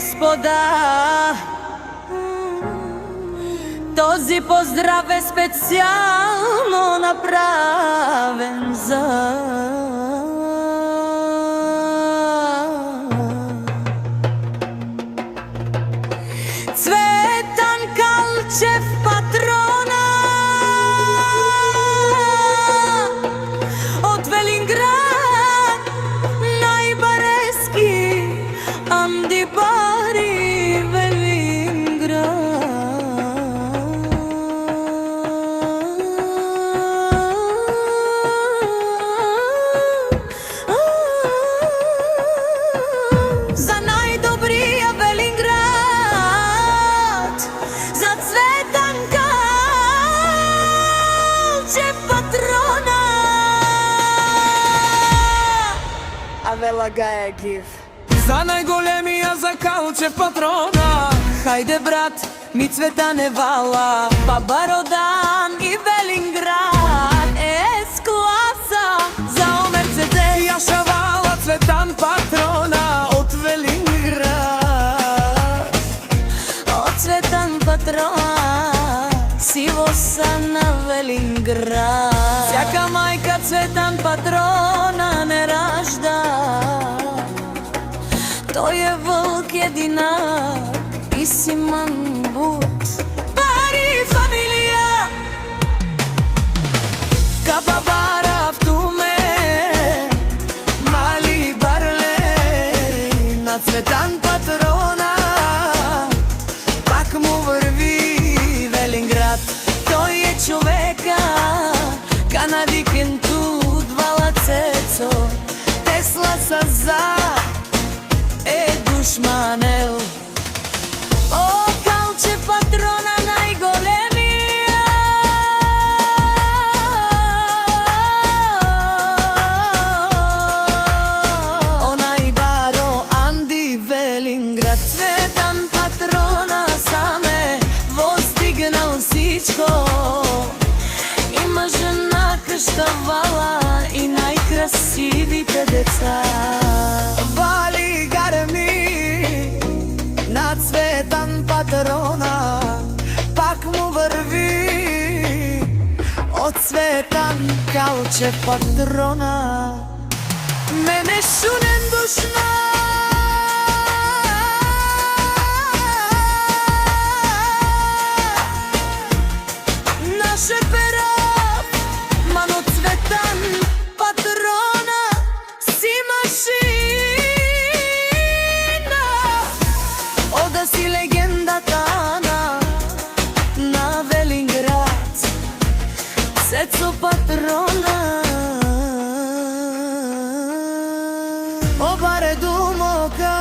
господа, този поздрав е специјално направен за Цветан Калчев, патрона од Велинград, најбарески Анди Бари, Велинград. За најдобрија Велинград, за Цветан Калчев, патрона. Авела Гаја Гив. За најголемија, за Калчев, патрона. Хајде брат, ми Цветане вала, баба Родан и Велинград, С-класа за ОМРЦД. Јаша вала, Цветан, патрона од Велинград. Од Цветан патрона, сивоса на Велинград. Сјака мајка Цветан патрона не ражда, тој е вълк единак и Симан Бут. Бари фамилија, капа бара автуме, мали барле на Цветан патрона. Пак му врви Велинград, тој е човека, канадикен тут вала Цецо, Тесла са за душманел. О, Калчев, патрона најголемија, онај баро Анди Велинград. Цветан патрона саме воздигнал сичко, има жена кшта вала и најкрасивите деца. Вали гарми на Цветан патрона, пак му врви од Цветан Калчев, патрона. Мене шунен душна, наше перав, мано Цветан патрона, си машина, ода си легендата на Велинград, Цецо патрона. Обаре думока,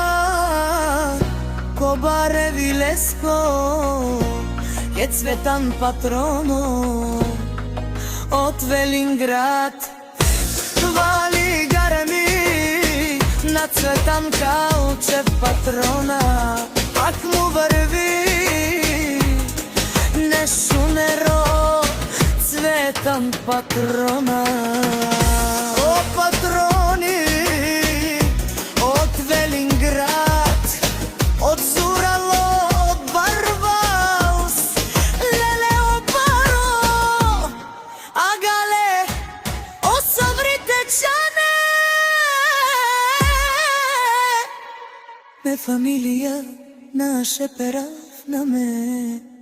кобаре вилеско, е Цветан патроно од Велинград. Вали гарми на Цветан Калчев, патрона, пак му врви нешунеро Цветан патрона. О, патрони од Велинград, од Зурало, од Барвалс, леле опаро, агале, осаврите чане. Ме фамилија, наше перав на ме.